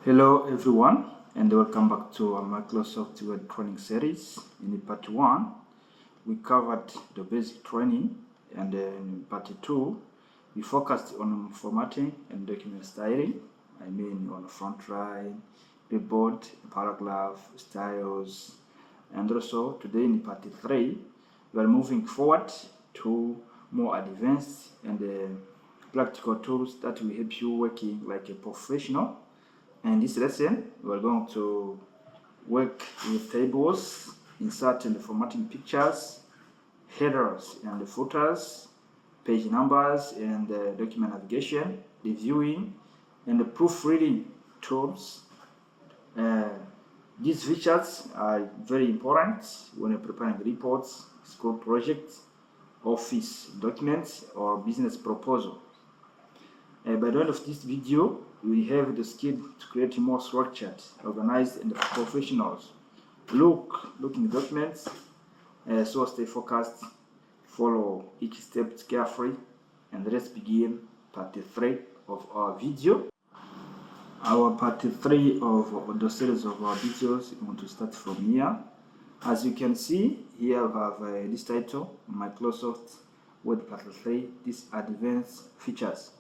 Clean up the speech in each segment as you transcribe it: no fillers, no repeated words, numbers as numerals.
Hello everyone, and welcome back to our Microsoft Word training series. In part 1 we covered the basic training, and in part 2 we focused on formatting and document styling. I mean on front line, clipboard, paragraph, styles, and also today in part 3 we are moving forward to more advanced and practical tools that will help you working like a professional. In this lesson, we're going to work with tables, inserting and formatting pictures, headers and footers, page numbers and document navigation, reviewing, and the proofreading tools. These features are very important when you're preparing reports, school projects, office documents, or business proposal. By the end of this video, we have the skill to create more structured, organized, and professionals looking documents. So stay focused, follow each step carefully, and let's begin part 3 of our video. Our part 3 of the series of our videos, we want to start from here. As you can see, here we have this title, Microsoft Word Part 3, these advanced features.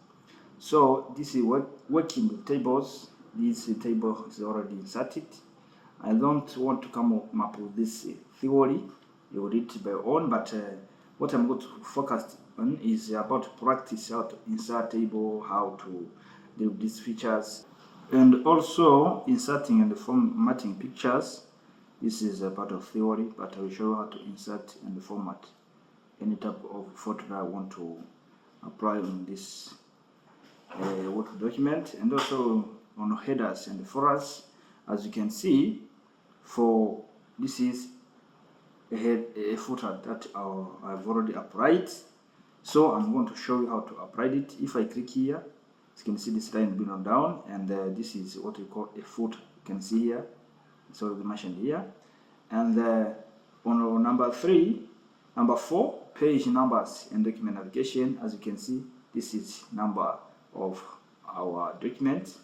So this is working with tables. This table is already inserted. I don't want to come up with this theory. You will read it by own, but what I'm going to focus on is about practice how to insert table, how to do these features, and also inserting and formatting pictures. This is a part of theory, but I will show you how to insert and format any type of photo that I want to apply on this Word document, and also on headers and footers. As you can see, for this is a footer that I've already applied, so I'm going to show you how to apply it. If I click here, you can see this line being on down, and this is what we call a footer. You can see here, it's already mentioned here. And on number 4, page numbers and document navigation, as you can see, this is number of our document,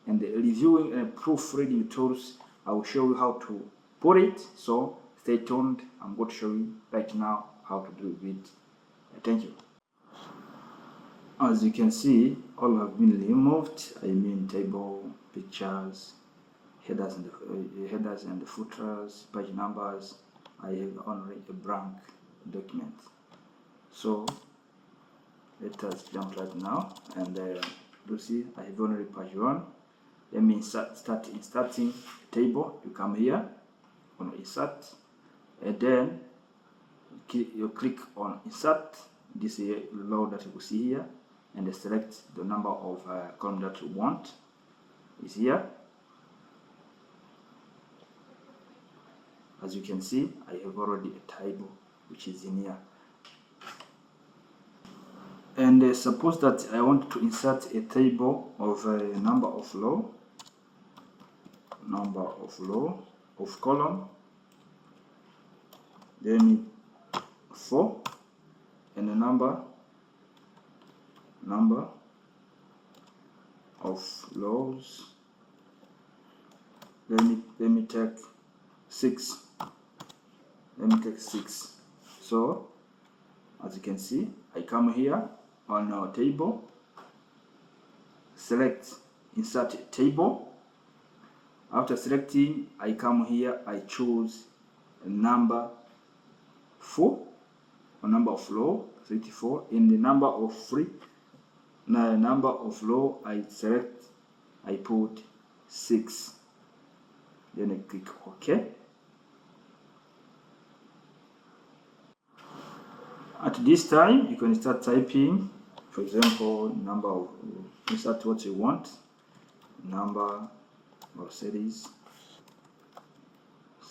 and the reviewing and proofreading tools, I will show you how to put it, so stay tuned. I'm going to show you right now how to do it. Thank you. As you can see, all have been removed. I mean table, pictures, headers and the footers, page numbers. I have only a blank document. So let us jump right now, and you see I have only page 1. Let me start inserting a table. You come here on insert, and then you click on insert. This row that you will see here, and select the number of column that you want is here. As you can see, I have already a table which is in here. And suppose that I want to insert a table of a number of row of column, then 4, and a number of rows. Let me take 6. So as you can see, I come here on our table, select insert table. After selecting, I come here, I choose number 4 or number of row, 34. In the number of row, I select, I put 6. Then I click OK. At this time, you can start typing. For example, number of, insert what you want, number or series,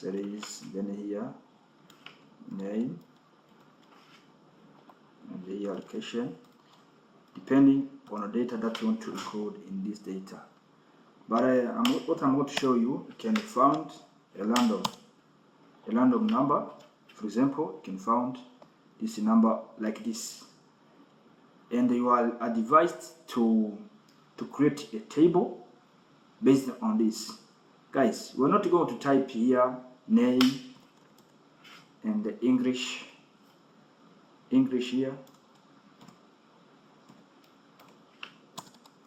then here name, and the allocation, depending on the data that you want to include in this data. But what I'm going to show you, you can find a random number. For example, you can find this number like this, and you are advised to create a table based on this. Guys, we're not going to type here name and the English here,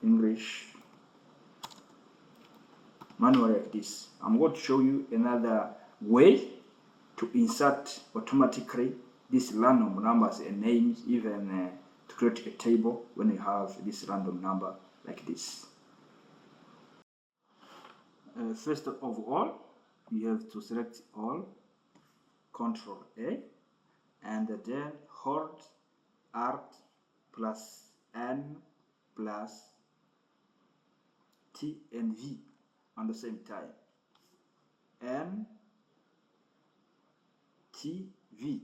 English manually like this. I'm going to show you another way to insert automatically these random numbers and names, even to create a table when you have this random number like this. First of all, you have to select all, Control A, and then hold Alt plus N plus T and V on the same time. N T V,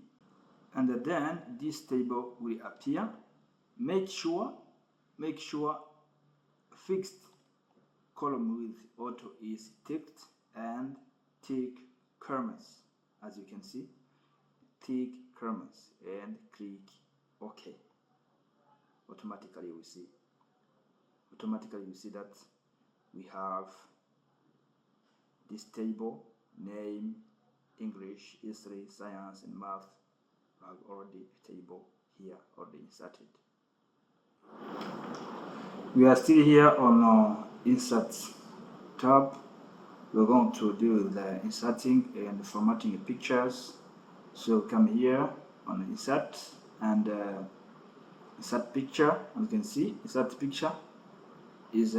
and then this table will appear. Make sure fixed column with auto is ticked and tick commas. As you can see, tick commas and click OK. Automatically you see that we have this table: name, English, history, science, and math. We have already a table here already inserted. We are still here on Insert tab. We're going to do the inserting and formatting pictures. So come here on Insert and Insert Picture. As you can see, Insert Picture is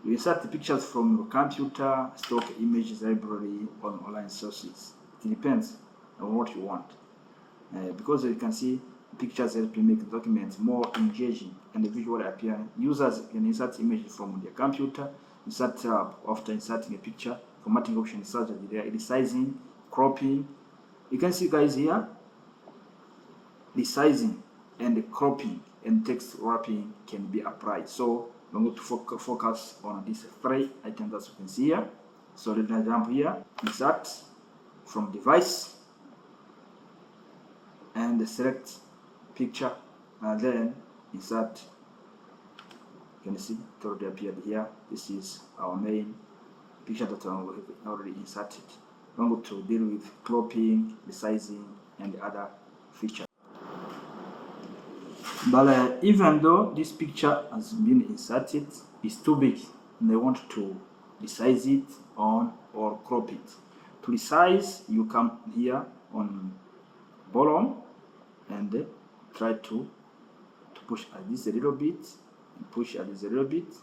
you insert the pictures from your computer, stock images library, on online sources. It depends on what you want. Because you can see, pictures help you make the documents more engaging and visually appealing. Users can insert images from their computer, insert after inserting a picture, formatting options such as resizing, cropping. You can see, guys, here, resizing and cropping and text wrapping can be applied. So I'm going to focus on these 3 items as you can see here. So let me jump here, insert from device, and select picture, and then insert. You can see it already appeared here. This is our main picture that I already inserted. I'm going to deal with cropping, resizing, and other features. But even though this picture has been inserted, it's too big and I want to resize it or crop it. To resize, you come here on bottom and try to push at this a little bit, and push at this a little bit.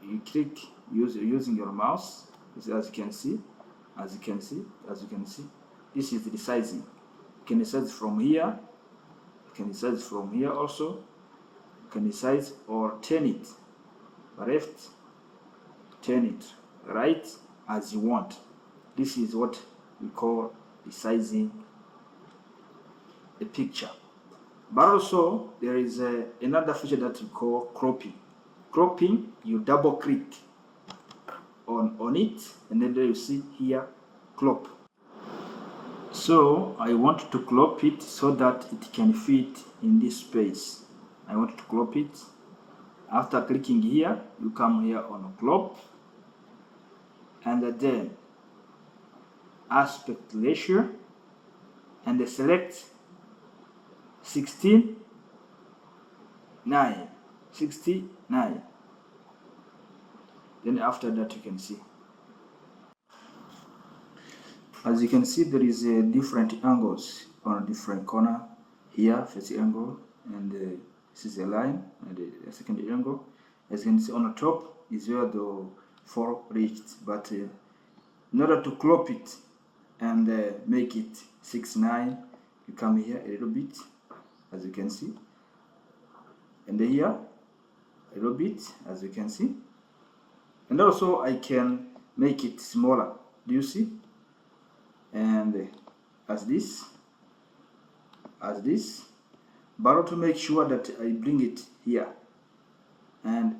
You click using your mouse, as you can see, this is the resizing. You can resize from here. You can resize from here also. You can resize or turn it left, turn it right, as you want. This is what we call resizing a picture. But also there is another feature that we call cropping. Cropping, you double click on it, and then you see here crop. So I want to crop it so that it can fit in this space. I want to crop it. After clicking here, you come here on crop, and then aspect ratio, and select 69. Then after that, you can see. As you can see, there is different angles on a different corner. Here, first angle, and this is a line, and the second angle. As you can see, on the top is where the 4 reached. But in order to crop it and make it 69, you come here a little bit, as you can see, and here a little bit, as you can see. And also I can make it smaller. Do you see? And as this, but to make sure that I bring it here and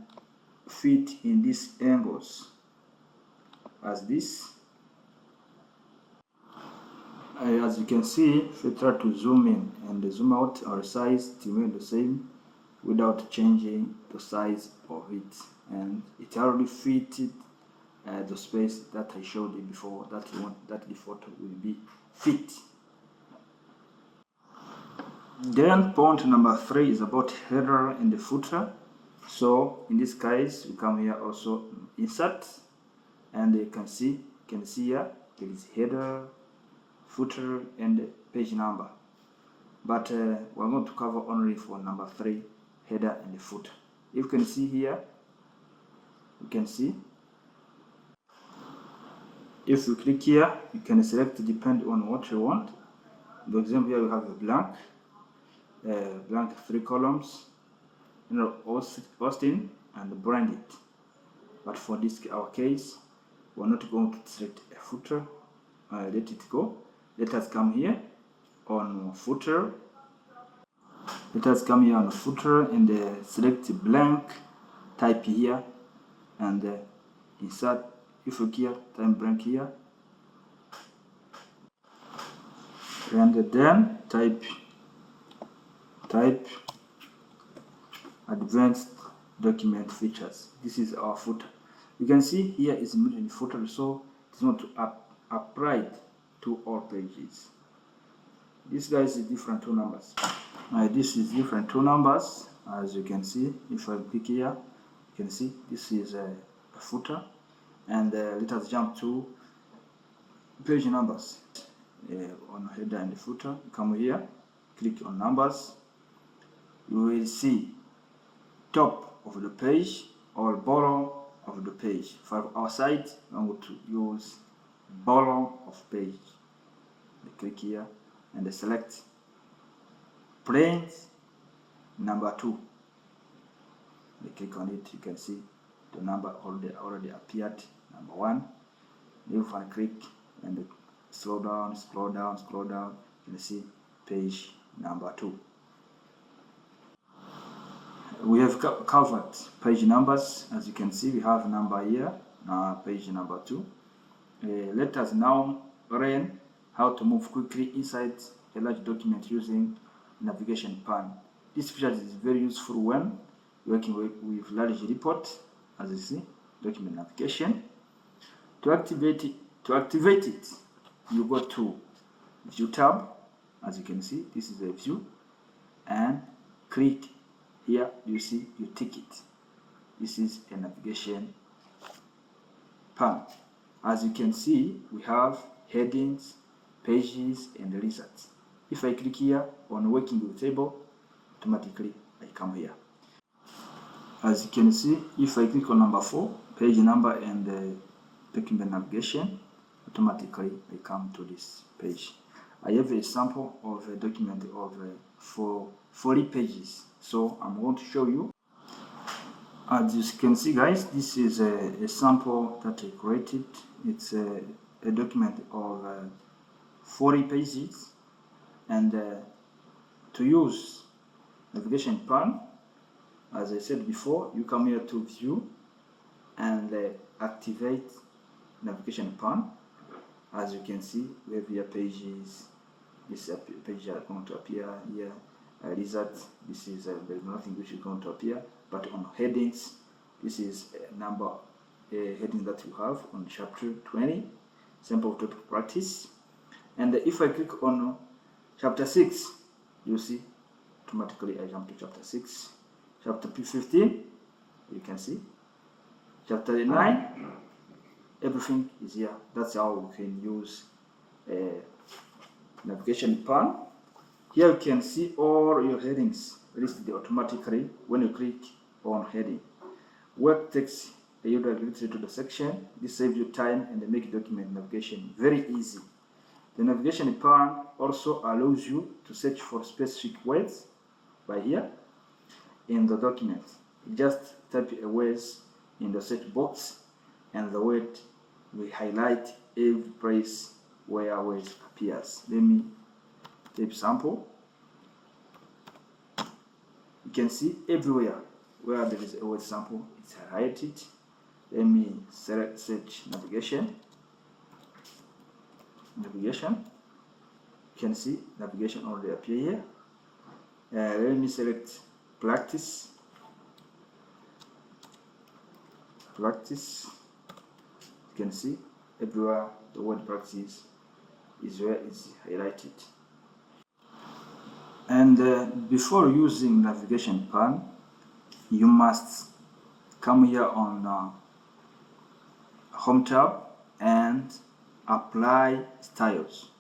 fit in these angles, as this. As you can see, if we try to zoom in and zoom out, our size to remain the same. without changing the size of it, and it already fitted the space that I showed you before, that you want that the photo will be fit. Then point number 3 is about header and the footer. So in this case, we come here also insert, and you can see here there is header, footer, and page number. But we're going to cover only for number 3, header and the footer. If you can see here, you can see. If you click here, you can select depend on what you want. For example, here we have a blank 3 columns, Austin and brand it. But for this our case, we're not going to select a footer. Let it go. Let us come here on footer. Let us come here on footer and select blank. Type here and insert. If you here, type blank here, and then type advanced document features. This is our footer. You can see here is immediately footer, so it's not applied to all pages. This guy is different 2 numbers. This is different 2 numbers, as you can see. If I click here, you can see this is a footer. And let us jump to page numbers. On header and footer, come here, click on numbers. You will see top of the page or bottom of the page. For our site, I'm going to use bottom of page. Click here and select print number 2. Click on it. You can see the number already appeared, number 1. If I click and scroll down, you can see page number 2. We have covered page numbers. As you can see, we have number here, page number 2. Let us now learn how to move quickly inside a large document using navigation pane. This feature is very useful when working with large report. As you see, document navigation. To activate it, you go to View tab. As you can see, this is a view, and click here. You see, you tick it. This is a navigation pane. As you can see, we have headings, pages, and results. If I click here on working with table, automatically I come here. As you can see, if I click on number 4, page number and document navigation, automatically I come to this page. I have a sample of a document of 40 pages, so I'm going to show you. As you can see, guys, this is a sample that I created. It's a document of 40 pages, and to use navigation pane, as I said before, you come here to view and activate navigation pane. As you can see, we have here pages. This page are going to appear here. Results. This is there's nothing which is going to appear. But on headings, this is a number headings that you have on chapter 20, sample topic practice. And if I click on chapter 6, you see automatically I jump to chapter 6. Chapter 15, you can see. Chapter 9, everything is here. That's how we can use navigation pane. Here you can see all your headings listed automatically when you click on heading. Work text directly to the section. This saves you time and make document navigation very easy. The navigation pane also allows you to search for specific words by here in the document. Just type a word in the search box, and the word will highlight every place where word appears. Let me type sample. You can see everywhere where there is a word sample, it's highlighted. Let me select search navigation. Navigation. You can see navigation already appear here. Let me select practice. You can see everywhere the word practice is where it's highlighted. And before using navigation pane, you must come here on Home tab and apply styles.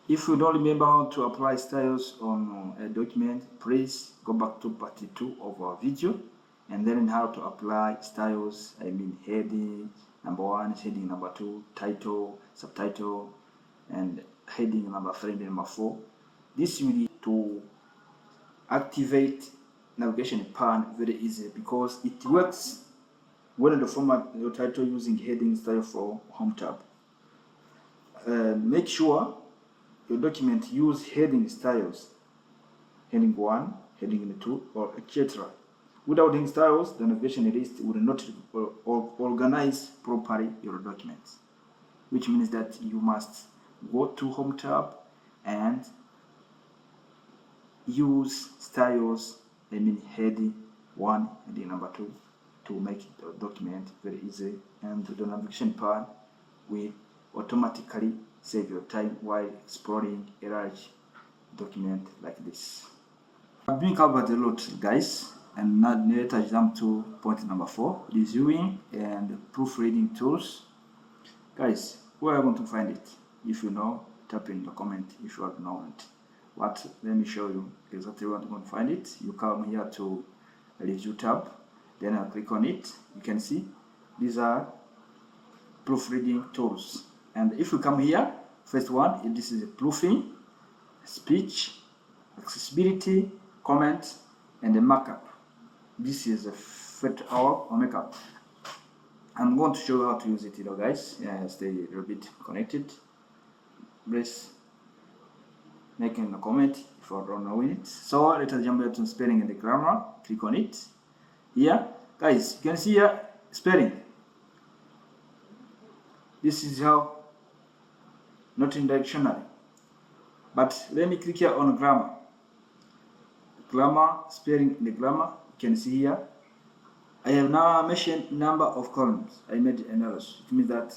If you don't remember how to apply styles on a document, please go back to part 2 of our video and learn how to apply styles. I mean heading number 1, heading number 2, title, subtitle, and heading number 3 and number 4. This will be to activate navigation pane very easy because it works when you format your title using heading style for Home tab. Make sure your document use heading styles, heading 1, heading 2, or etc. Without heading styles, the navigation list will not organize properly your documents, which means that you must go to Home tab and use styles, I mean heading 1, heading number 2, to make the document very easy, and the navigation pane will automatically save your time while exploring a large document like this. I've been covered a lot, guys, and now let us jump to point number 4, reviewing and proofreading tools. Guys, where are you going to find it? If you know, type in the comment if you have known it. But let me show you exactly where you're going to find it. You come here to review tab, then I click on it. You can see these are proofreading tools. And if you come here, first one, this is a proofing, speech, accessibility, comment, and a markup. This is a fit or markup. I'm going to show you how to use it, guys. Stay a little bit connected. Please make in a comment if you don't know it. So let us jump to spelling and the grammar. Click on it. Here, guys, you can see here spelling. This is how, not in dictionary. But let me click here on grammar. Grammar, spelling in the grammar. You can see here. I have now mentioned number of columns. I made an error. It means that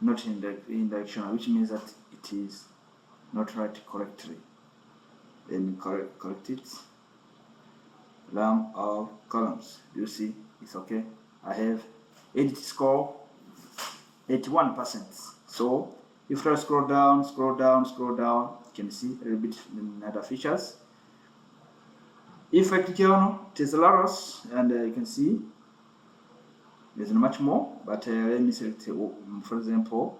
not in dictionary, which means that it is not right correctly. Let me correct it. Number of columns. You see, it's okay. I have edit score 81%. So if I scroll down, you can see a little bit in other features. If I click on thesaurus, and you can see there's not much more, but let me select, for example,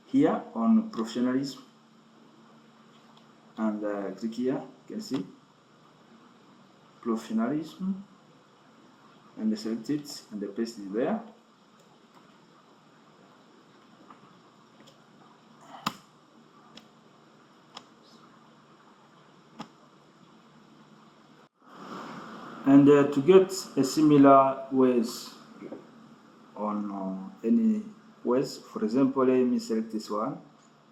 here on professionalism, and click here. You can see professionalism, and select it, and the paste is there. And to get a similar ways on any ways, for example, let me select this one,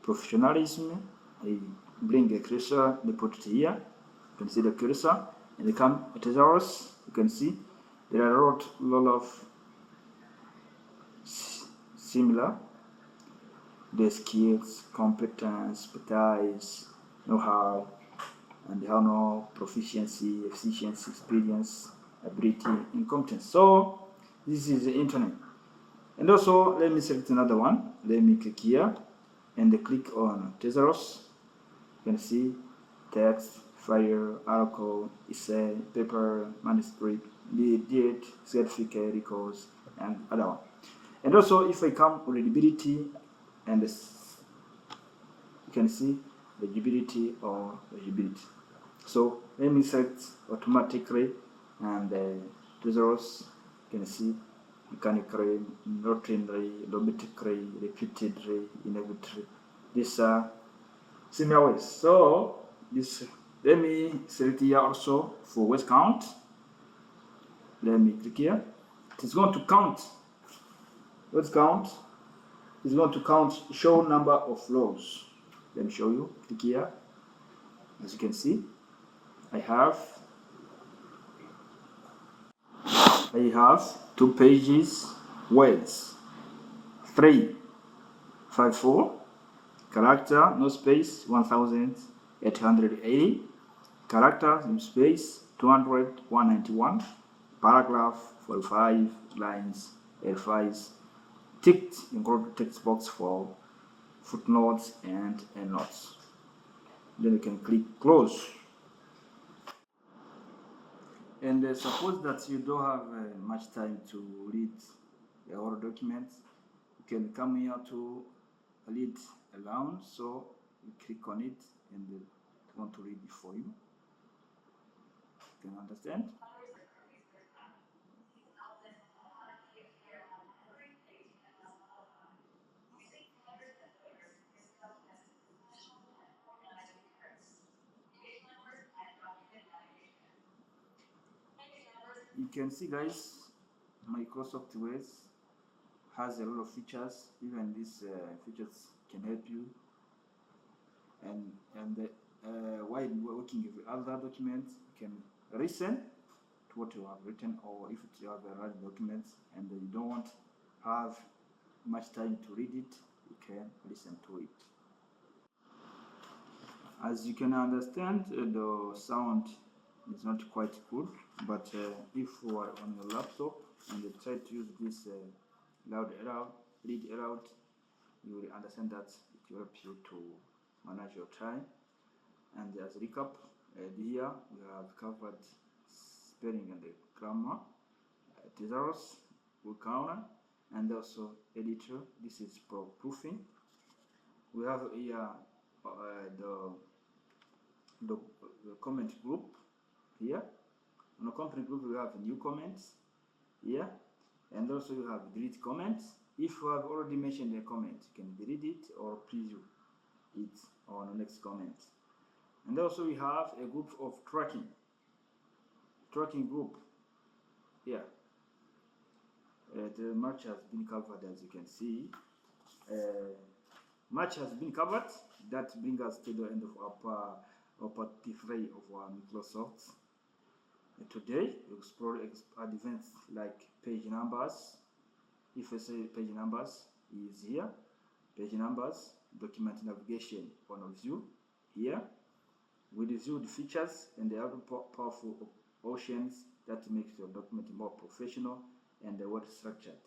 professionalism. I bring a cursor, they put it here. You can see the cursor, and they come at thesaurus. You can see there are a lot of similar. The skills, competence, expertise, know-how, and how no proficiency, efficiency, experience, ability, and competence. So this is the internet. And also let me select another one. Let me click here and click on thesaurus. You can see text, file, article, essay, paper, manuscript, date, certificate, records, and other one. And also if I come readability, and you can see legibility or legibility. So let me select automatically, and thesaurus. You can see mechanically, routinely, logistically, repeatedly, inevitably. These are similar ways. So this, let me select here also for word count. Let me click here. It is going to count. Word count is going to count show number of rows. Let me show you. Click here. As you can see, I have 2 pages, words, 354, character, no space, 1880, character, no space, 200, 191, paragraph, 45, lines, 85, ticked, include text box for footnotes and endnotes. Then you can click close. And suppose that you don't have much time to read the whole document, you can come here to read aloud. So you click on it and they want to read it for you. You can understand? You can see, guys, Microsoft Word has a lot of features. Even these features can help you, and while working with other documents, you can listen to what you have written, or if you have a large document and you don't want to have much time to read it, you can listen to it. As you can understand, the sound is not quite good, but if you are on your laptop and you try to use this read aloud, you will understand that it will help you to manage your time. And as a recap, here we have covered spelling and the grammar, thesaurus, word counter, and also editor. This is for proofing. We have here the comment group here. On the comment group, we have new comments here, and also you have delete comments. If you have already mentioned a comment, you can delete it or preview it on the next comment. And also we have a group of tracking group here. The match has been covered, as you can see. Much has been covered. That brings us to the end of our part 3 of our Microsoft. Today we explore advanced like page numbers. If I say page numbers is here, page numbers, document navigation on a view here. We review the features and the other powerful options that makes your document more professional and well structured.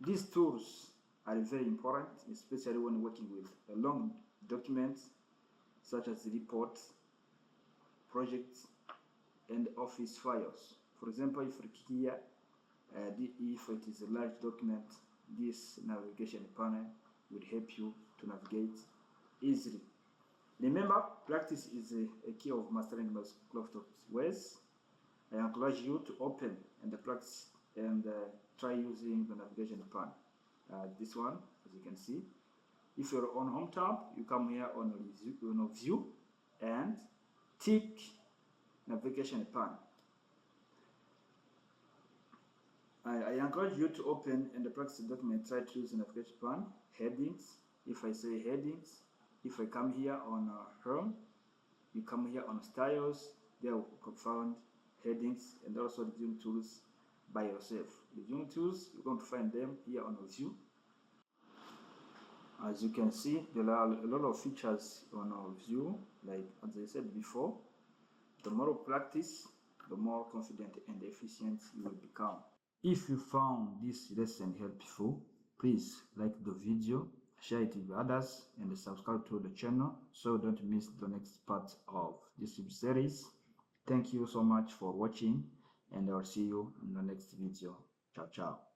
These tools are very important, especially when working with long documents such as reports, projects, and office files. For example, if you click here, if it is a large document, this navigation panel will help you to navigate easily. Remember, practice is a key of mastering Microsoft Word. I encourage you to open and practice and try using the navigation panel. This one, as you can see. If you're on Home tab, you come here on View and tick Navigation panel. I encourage you to open and practice the document. Try to use the navigation panel. Headings. If I say headings, if I come here on Home, you come here on Styles. There you can find headings and also the viewing tools by yourself. The viewing tools, you're going to find them here on View. As you can see, there are a lot of features on our View. Like as I said before, the more practice, the more confident and efficient you will become. If you found this lesson helpful, please like the video, share it with others, and subscribe to the channel so don't miss the next part of this series. Thank you so much for watching, and I'll see you in the next video. Ciao, ciao.